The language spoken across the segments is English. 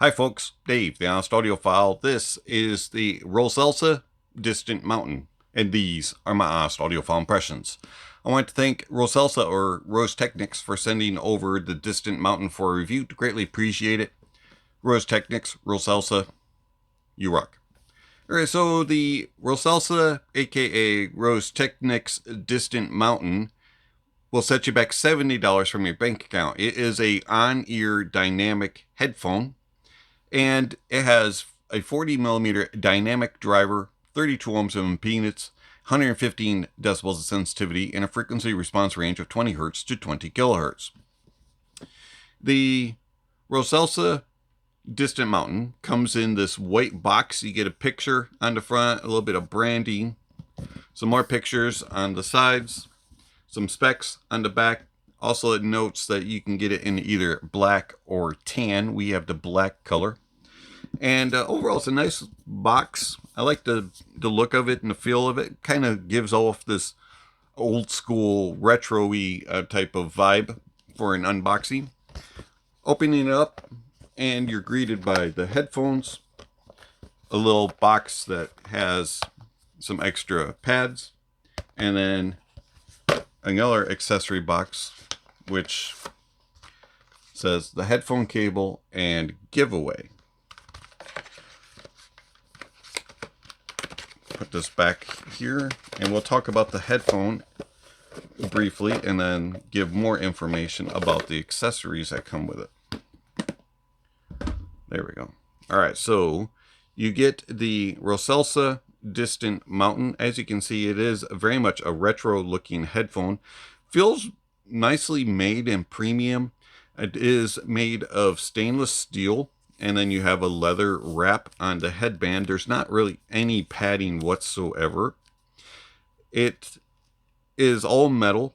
Hi folks, Dave, the Honest Audiophile. This is the Roseselsa Distant Mountain, and these are my Honest Audiophile Impressions. I want to thank Roseselsa or Rose Technics for sending over the Distant Mountain for a review. Greatly appreciate it. Rose Technics, Roseselsa, you rock. Alright, so the Roseselsa, aka Rose Technics Distant Mountain, will set you back $70 from your bank account. It is a on-ear dynamic headphone, and it has a 40mm dynamic driver, 32 ohms of impedance, 115 decibels of sensitivity, and a frequency response range of 20 Hz to 20 kHz. The Roseselsa Distant Mountain comes in this white box. You get a picture on the front, a little bit of branding, some more pictures on the sides, some specs on the back. Also, it notes that you can get it in either black or tan. We have the black color. And overall, it's a nice box. I like the look of it and the feel of it. Kind of gives off this old school retro-y type of vibe for an unboxing. Opening it up, and you're greeted by the headphones, a little box that has some extra pads, and then another accessory box which says the headphone cable and giveaway. Put this back here, and we'll talk about the headphone briefly and then give more information about the accessories that come with it. There we go. Alright, so you get the Roseselsa Distant Mountain. As you can see, it is very much a retro looking headphone. Feels nicely made and premium. It is made of stainless steel, and then you have a leather wrap on the headband. There's not really any padding whatsoever. It is all metal.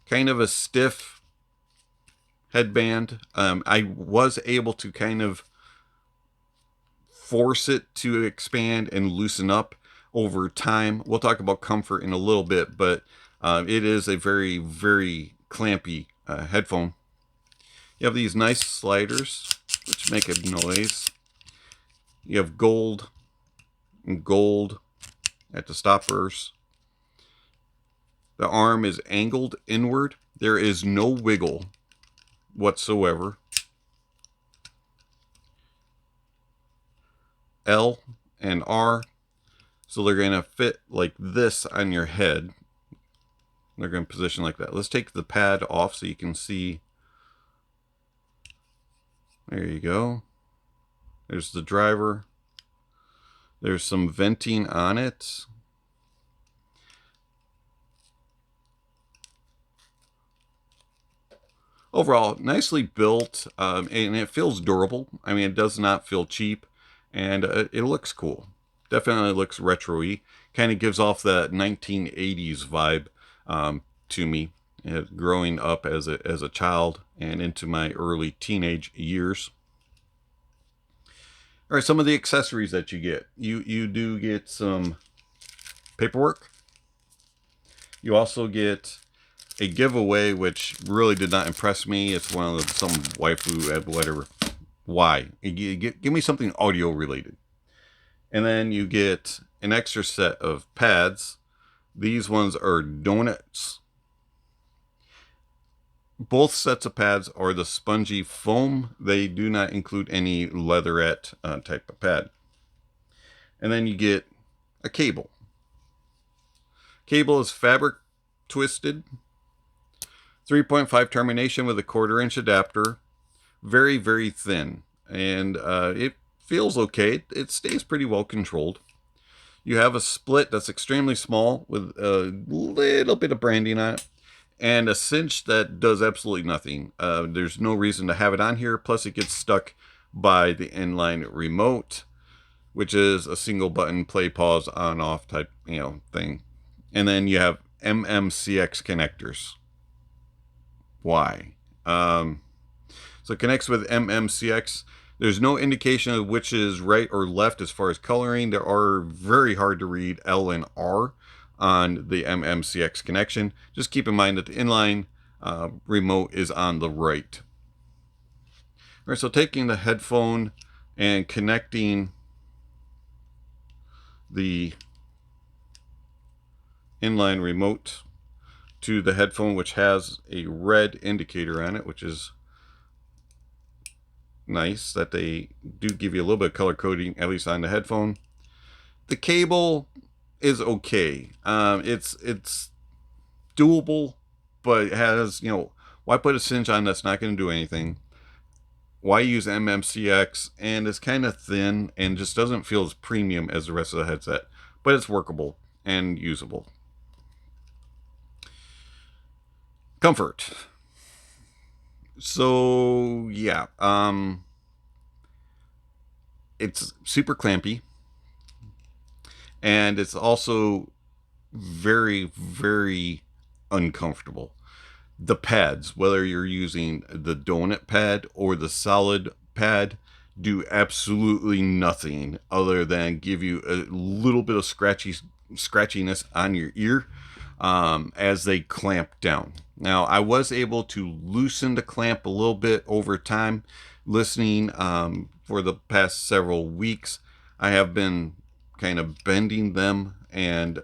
Kind of a stiff headband. I was able to kind of force it to expand and loosen up over time. We'll talk about comfort in a little bit, but it is a very, very clampy headphone. You have these nice sliders which make a noise. You have gold and gold at the stoppers. The arm is angled inward. There is no wiggle whatsoever. L and R, so they're going to fit like this on your head. They're going to position like that. Let's take the pad off so you can see. There you go. There's the driver. There's some venting on it. Overall, nicely built, and it feels durable. I mean, it does not feel cheap, and it looks cool. Definitely looks retro-y. Kind of gives off that 1980s vibe to me, growing up as a child and into my early teenage years. All right, some of the accessories that you get. You do get some paperwork. You also get a giveaway, which really did not impress me. It's one of some waifu, whatever. Why? Give me something audio related. And then you get an extra set of pads. These ones are donuts. Both sets of pads are the spongy foam. They do not include any leatherette type of pad. And then you get a cable. Cable is fabric twisted. 3.5 termination with a 1/4-inch adapter. Very, very thin. And it feels okay. It stays pretty well controlled. You have a split that's extremely small with a little bit of branding on it. And a cinch that does absolutely nothing. There's no reason to have it on here. Plus it gets stuck by the inline remote, which is a single button play, pause, on, off type, thing. And then you have MMCX connectors. Why? So it connects with MMCX. There's no indication of which is right or left as far as coloring. There are very hard to read L and R on the MMCX connection. Just keep in mind that the inline remote is on the right. All right, so taking the headphone and connecting the inline remote to the headphone, which has a red indicator on it, which is nice that they do give you a little bit of color coding, at least on the headphone. The cable is okay. It's doable, but it has, why put a cinch on that's not going to do anything? Why use MMCX? And it's kind of thin and just doesn't feel as premium as the rest of the headset, but it's workable and usable. Comfort. So yeah, it's super clampy, and it's also very, very uncomfortable. The pads, whether you're using the donut pad or the solid pad, do absolutely nothing other than give you a little bit of scratchiness on your ear as they clamp down. Now, I was able to loosen the clamp a little bit over time. Listening for the past several weeks, I have been kind of bending them, and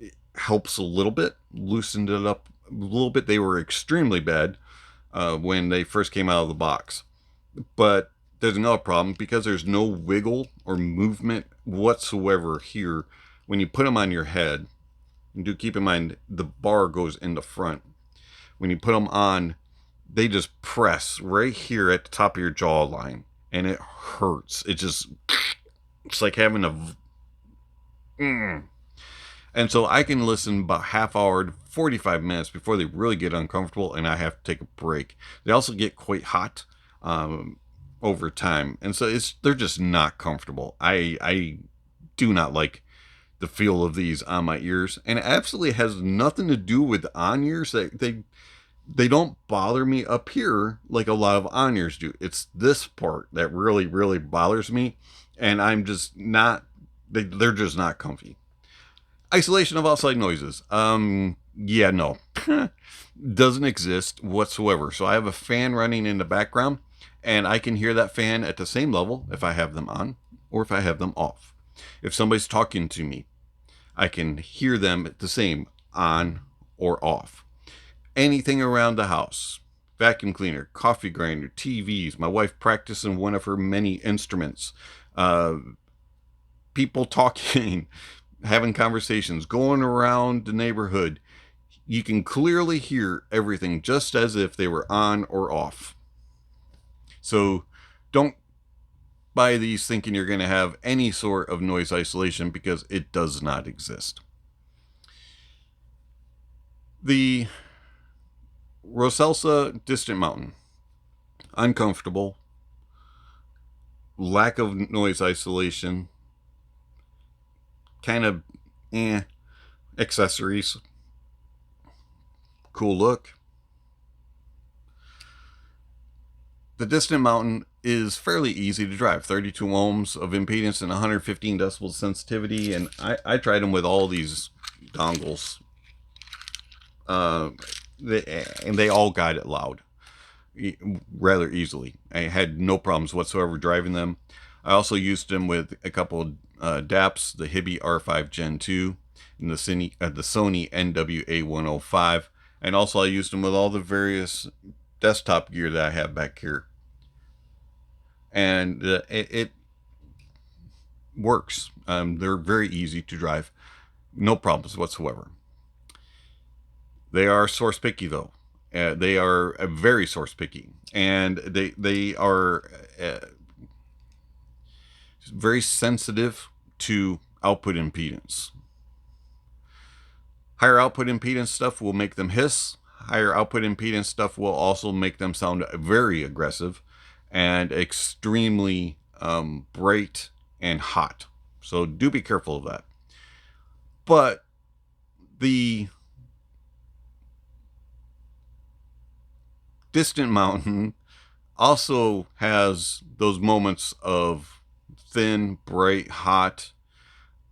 it helps a little bit, loosened it up a little bit. They were extremely bad when they first came out of the box. But there's another problem, because there's no wiggle or movement whatsoever here. When you put them on your head, and do keep in mind the bar goes in the front. When you put them on, they just press right here at the top of your jawline, and it hurts. It's like having a And so I can listen about half hour to 45 minutes before they really get uncomfortable, and I have to take a break. They also get quite hot over time, and so they're just not comfortable. I do not like the feel of these on my ears, and it absolutely has nothing to do with on ears. They don't bother me up here like a lot of on ears do. It's this part that really, really bothers me, and I'm just not. They're just not comfy. Isolation of outside noises. Yeah, no, doesn't exist whatsoever. So I have a fan running in the background, and I can hear that fan at the same level if I have them on or if I have them off. If somebody's talking to me, I can hear them at the same on or off. Anything around the house, vacuum cleaner, coffee grinder, TVs, my wife practicing one of her many instruments, people talking, having conversations, going around the neighborhood, you can clearly hear everything just as if they were on or off. So don't buy these thinking you're going to have any sort of noise isolation, because it does not exist. The Roseselsa Distant Mountain. Uncomfortable. Lack of noise isolation. Kind of accessories. Cool look. The Distant Mountain is fairly easy to drive. 32 ohms of impedance and 115 decibels sensitivity. And I tried them with all these dongles. And they all got it loud rather easily. I had no problems whatsoever driving them. I also used them with a couple of DAPs, the Hibby R5 Gen 2 and the Sony NWA105. And also I used them with all the various desktop gear that I have back here. And it works. They're very easy to drive. No problems whatsoever. They are source picky though. They are very source picky, and they are very sensitive to output impedance. Higher output impedance stuff will make them hiss. Higher output impedance stuff will also make them sound very aggressive and extremely bright and hot. So do be careful of that. But the Distant Mountain also has those moments of thin, bright, hot,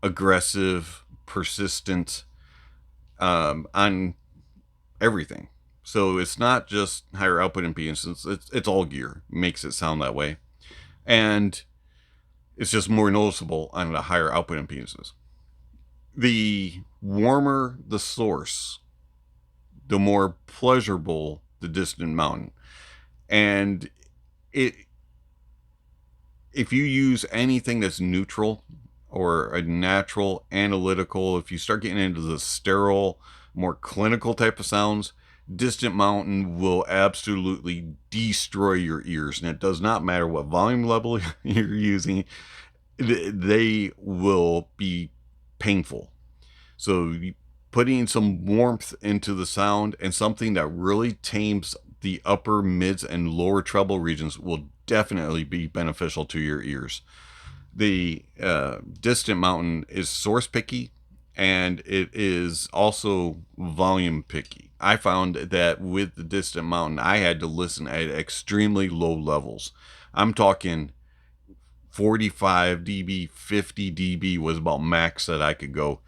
aggressive, persistent on everything. So it's not just higher output impedances, it's all gear. Makes it sound that way. And it's just more noticeable on the higher output impedances. The warmer the source, the more pleasurable the distant mountain. And it, if you use anything that's neutral or a natural analytical, if you start getting into the sterile, more clinical type of sounds, distant mountain will absolutely destroy your ears. And it does not matter what volume level you're using, they will be painful. So putting some warmth into the sound and something that really tames the upper, mids, and lower treble regions will definitely be beneficial to your ears. The distant mountain is source picky, and it is also volume picky. I found that with the distant mountain, I had to listen at extremely low levels. I'm talking 45 dB, 50 dB was about max that I could go.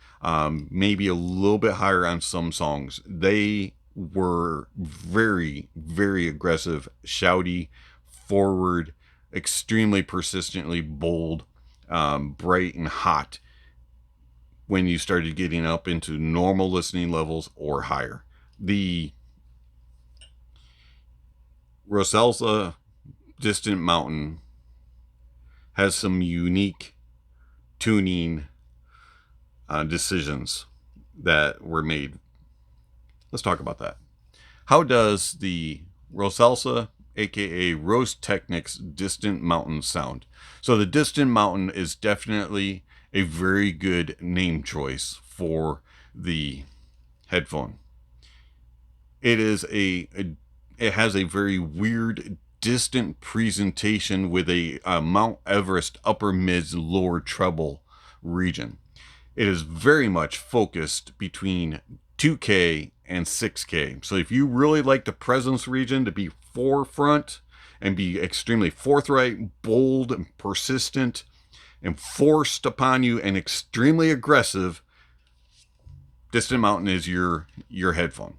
Maybe a little bit higher on some songs. They were very, very aggressive, shouty, forward, extremely persistently bold, bright and hot when you started getting up into normal listening levels or higher. The Roseselsa Distant Mountain has some unique tuning decisions that were made. Let's talk about that. How does the Roseselsa, aka Rose Technics, Distant Mountain sound? So the Distant Mountain is definitely a very good name choice for the headphone. It is it has a very weird distant presentation with a Mount Everest upper mids lower treble region. It is very much focused between 2K and 6K. So if you really like the presence region to be forefront and be extremely forthright, bold, and persistent, and forced upon you and extremely aggressive, Distant Mountain is your headphone.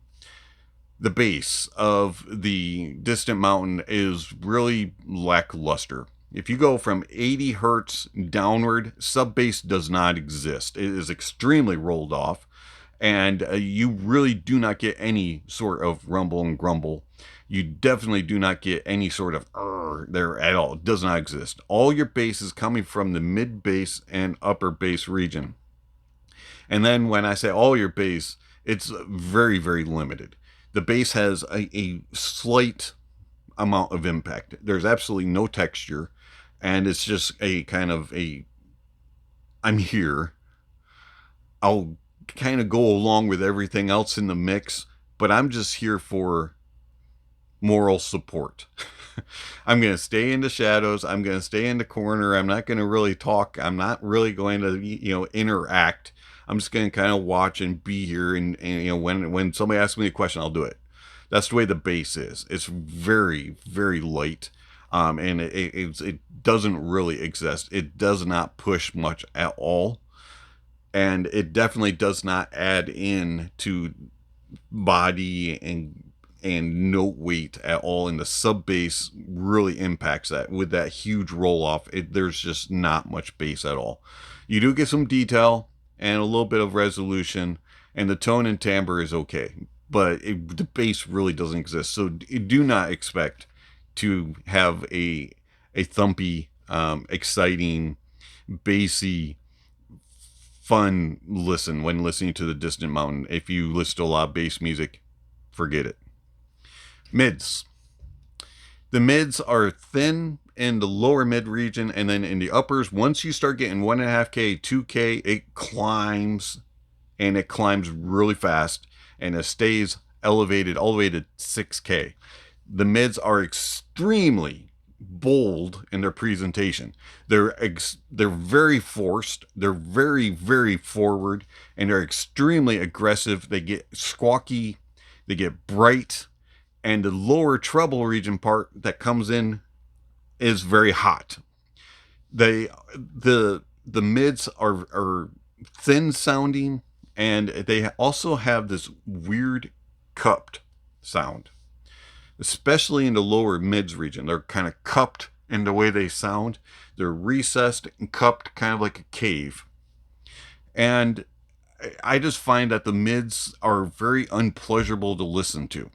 The bass of the Distant Mountain is really lackluster. If you go from 80 hertz downward, sub bass does not exist. It is extremely rolled off, and you really do not get any sort of rumble and grumble. You definitely do not get any sort of there at all. It does not exist. All your bass is coming from the mid bass and upper bass region. And then when I say all your bass, it's very, very limited. The bass has a slight amount of impact. There's absolutely no texture, and it's just a kind of I'm here. I'll kind of go along with everything else in the mix, but I'm just here for moral support. I'm going to stay in the shadows. I'm going to stay in the corner. I'm not going to really talk. I'm not really going to, interact. I'm just going to kind of watch and be here. And when somebody asks me a question, I'll do it. That's the way the bass is. It's very, very light. And it doesn't really exist. It does not push much at all. And it definitely does not add in to body and note weight at all, and the sub bass really impacts that with that huge roll off. There's just not much bass at all. You do get some detail and a little bit of resolution, and the tone and timbre is okay, but the bass really doesn't exist. So do not expect to have a thumpy, exciting, bassy, fun listen when listening to the Distant Mountain. If you listen to a lot of bass music, forget it. Mids. The mids are thin in the lower mid region, and then in the uppers, once you start getting 1.5K, 2K, it climbs, and it climbs really fast, and it stays elevated all the way to 6K. The mids are extremely bold in their presentation. They're very forced. They're very, very forward, and they're extremely aggressive. They get squawky. They get bright. And the lower treble region part that comes in is very hot. The mids are thin sounding, and they also have this weird cupped sound, especially in the lower mids region. They're kind of cupped in the way they sound. They're recessed and cupped kind of like a cave. And I just find that the mids are very unpleasurable to listen to.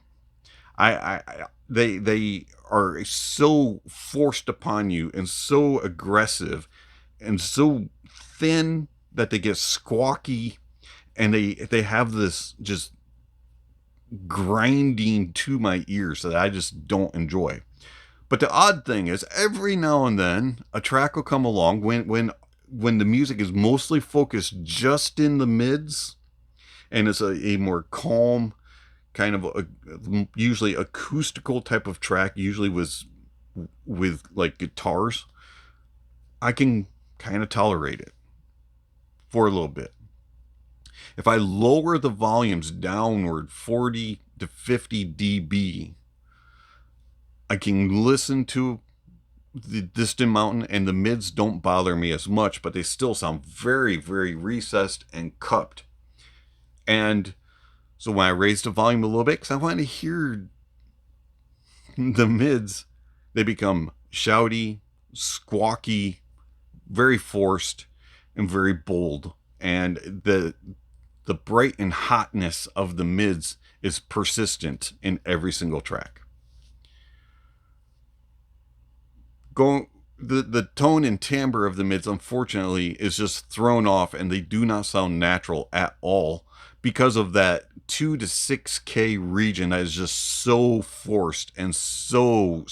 They are so forced upon you and so aggressive and so thin that they get squawky, and they have this just grinding to my ears that I just don't enjoy. But the odd thing is, every now and then a track will come along when the music is mostly focused just in the mids, and it's a more calm kind of usually acoustical type of track, usually with like guitars. I can kind of tolerate it for a little bit. If I lower the volumes downward 40 to 50 dB, I can listen to the Distant Mountain, and the mids don't bother me as much, but they still sound very, very recessed and cupped. And so when I raise the volume a little bit, because I want to hear the mids, they become shouty, squawky, very forced, and very bold. And the bright and hotness of the mids is persistent in every single track. The tone and timbre of the mids, unfortunately, is just thrown off, and they do not sound natural at all because of that 2 to 6K region that is just so forced and so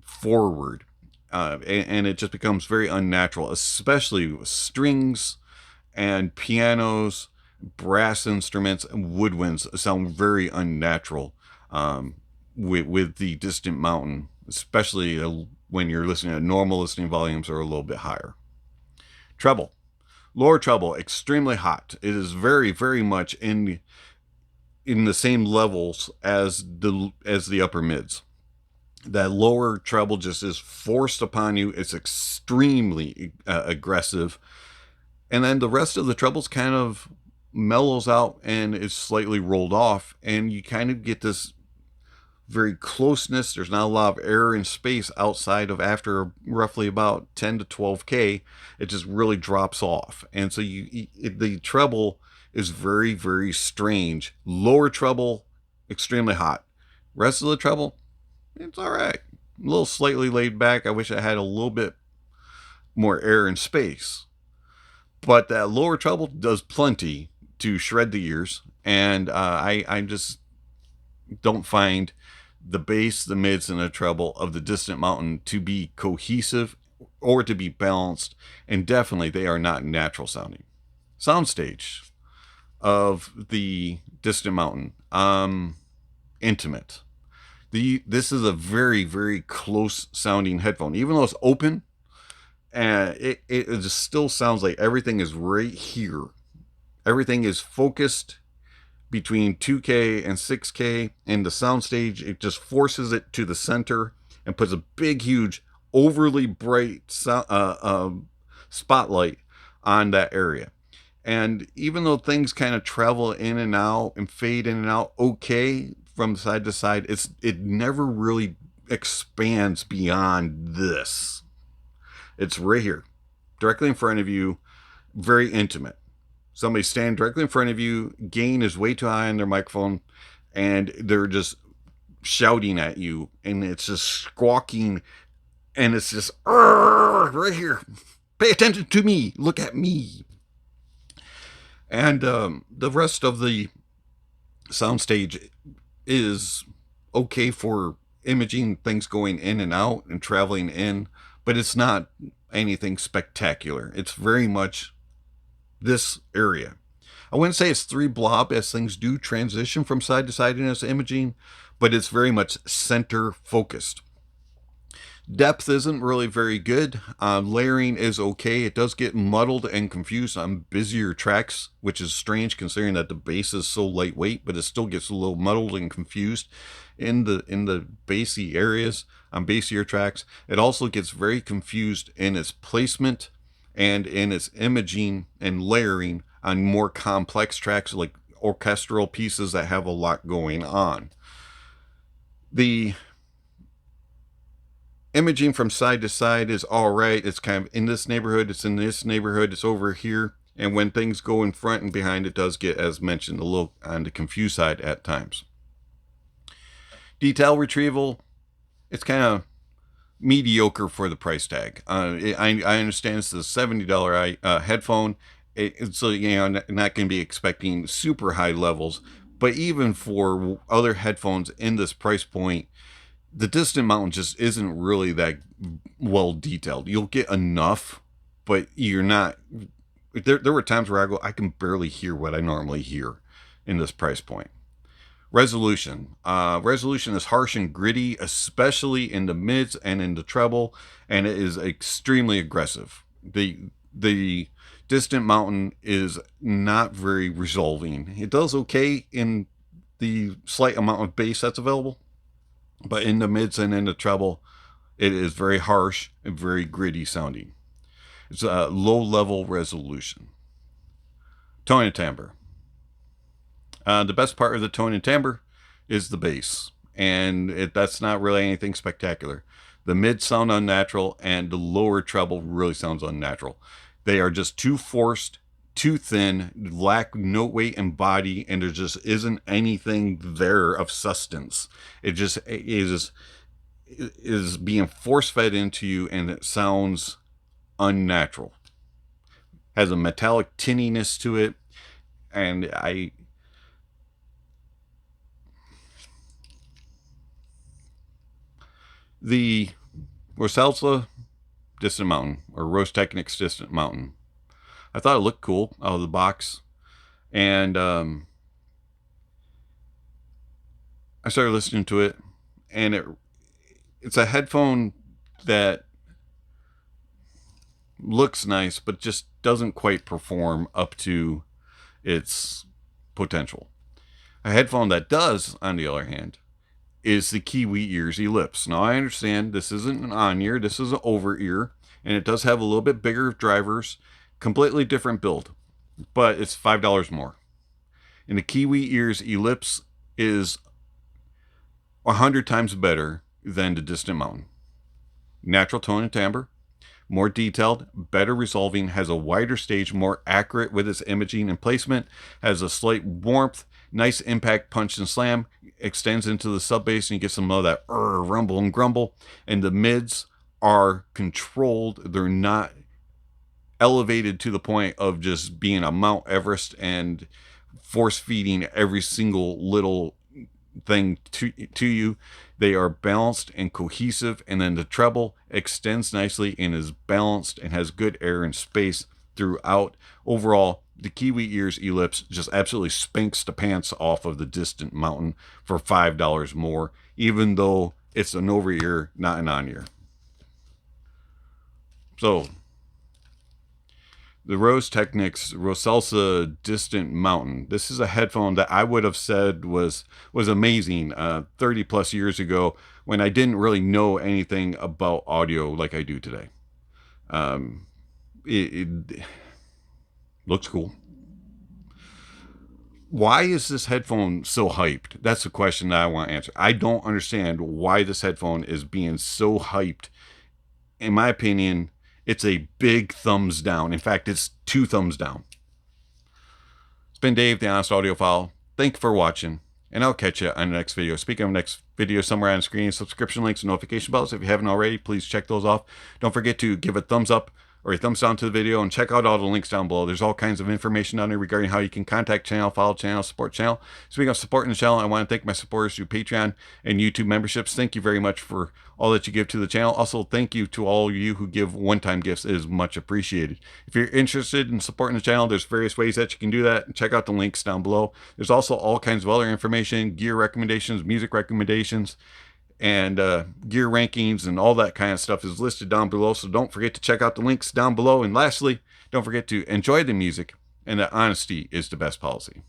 forward. And it just becomes very unnatural, especially with strings and pianos, brass instruments, and woodwinds sound very unnatural with the Distant Mountain, especially when you're listening at normal listening volumes or a little bit higher. Treble. Lower treble, extremely hot. It is very, very much in the same levels as the upper mids. That lower treble just is forced upon you. It's extremely aggressive. And then the rest of the trebles kind of mellows out and is slightly rolled off, and you kind of get this very closeness. There's not a lot of air and space outside of, after roughly about 10 to 12K, it just really drops off. And so the treble is very, very strange. Lower treble, extremely hot. Rest of the treble, it's all right. A little slightly laid back. I wish I had a little bit more air and space. But that lower treble does plenty to shred the ears. And I just don't find the bass, the mids, and the treble of the Distant Mountain to be cohesive or to be balanced. And definitely they are not natural sounding. Soundstage of the Distant Mountain. Intimate. This is a very, very close sounding headphone. Even though it's open, it just still sounds like everything is right here. Everything is focused between 2K and 6K, and the soundstage, it just forces it to the center and puts a big, huge, overly bright spotlight on that area. And even though things kind of travel in and out and fade in and out okay from side to side, it never really expands beyond this. It's right here, directly in front of you, very intimate. Somebody stand directly in front of you, gain is way too high on their microphone, and they're just shouting at you, and it's just squawking, and it's just right here. Pay attention to me. Look at me. And the rest of the soundstage is okay for imaging, things going in and out and traveling in, but it's not anything spectacular. It's very much this area. I wouldn't say it's 3 blob, as things do transition from side to side in its imaging, but it's very much center focused. Depth isn't really very good. Layering is okay. It does get muddled and confused on busier tracks, which is strange considering that the bass is so lightweight, but it still gets a little muddled and confused in the bassy areas on bassier tracks. It also gets very confused in its placement and in its imaging and layering on more complex tracks like orchestral pieces that have a lot going on. The imaging from side to side is all right. It's kind of in this neighborhood, it's in this neighborhood, it's over here. And when things go in front and behind, it does get, as mentioned, a little on the confused side at times. Detail retrieval, it's kind of mediocre for the price tag. I understand it's a $70 headphone. So, not going to be expecting super high levels. But even for other headphones in this price point, the Distant Mountain just isn't really that well detailed. You'll get enough, but you're not... There were times where I can barely hear what I normally hear in this price point. Resolution. Resolution is harsh and gritty, especially in the mids and in the treble, and it is extremely aggressive. The Distant Mountain is not very resolving. It does okay in the slight amount of bass that's available, but in the mids and in the treble, it is very harsh and very gritty sounding. It's a low level resolution. Tone and timbre. The best part of the tone and timbre is the bass, and that's not really anything spectacular. The mids sound unnatural, and the lower treble really sounds unnatural. They are just too forced, too thin, lack note weight and body, and there just isn't anything there of substance. It just is being force-fed into you, and it sounds unnatural. Has a metallic tinniness to it, and the Roseselsa Distant Mountain, or Rose Technics Distant Mountain, I thought it looked cool out of the box, and I started listening to it, and it's a headphone that looks nice, but just doesn't quite perform up to its potential. A headphone that does, on the other hand, is the Kiwi Ears Ellipse. Now, I understand this isn't an on-ear, this is an over-ear, and it does have a little bit bigger drivers, completely different build, but it's $5 more. And the Kiwi Ears Ellipse is 100 times better than the Distant Mountain. Natural tone and timbre, more detailed, better resolving, has a wider stage, more accurate with its imaging and placement, has a slight warmth, nice impact punch and slam, extends into the sub bass, and you get some of that rumble and grumble. And the mids are controlled. They're not elevated to the point of just being a Mount Everest and force feeding every single little thing to you. They are balanced and cohesive, and then the treble extends nicely and is balanced and has good air and space throughout. Overall, the Kiwi Ears Ellipse just absolutely spanks the pants off of the Distant Mountain for $5 more, even though it's an over-ear, not an on-ear. So, the Rose Technics Roseselsa Distant Mountain. This is a headphone that I would have said was amazing 30 plus years ago, when I didn't really know anything about audio like I do today. It looks cool. Why is this headphone so hyped? That's the question that I want to answer. I don't understand why this headphone is being so hyped. In my opinion, it's a big thumbs down. In fact, it's 2 thumbs down. It's been Dave, the Honest Audiophile. Thank you for watching, and I'll catch you on the next video. Speaking of next video, somewhere on the screen, subscription links and notification bells. If you haven't already, please check those off. Don't forget to give a thumbs up or a thumbs down to the video, and check out all the links down below. There's all kinds of information down there regarding how you can contact channel, follow channel, support channel. Speaking of supporting the channel, I want to thank my supporters through Patreon and YouTube memberships. Thank you very much for all that you give to the channel. Also, thank you to all of you who give one-time gifts. It is much appreciated. If you're interested in supporting the channel, there's various ways that you can do that. Check out the links down below. There's also all kinds of other information, gear recommendations, music recommendations, and gear rankings, and all that kind of stuff is listed down below. So don't forget to check out the links down below. And lastly, don't forget to enjoy the music, and that honesty is the best policy.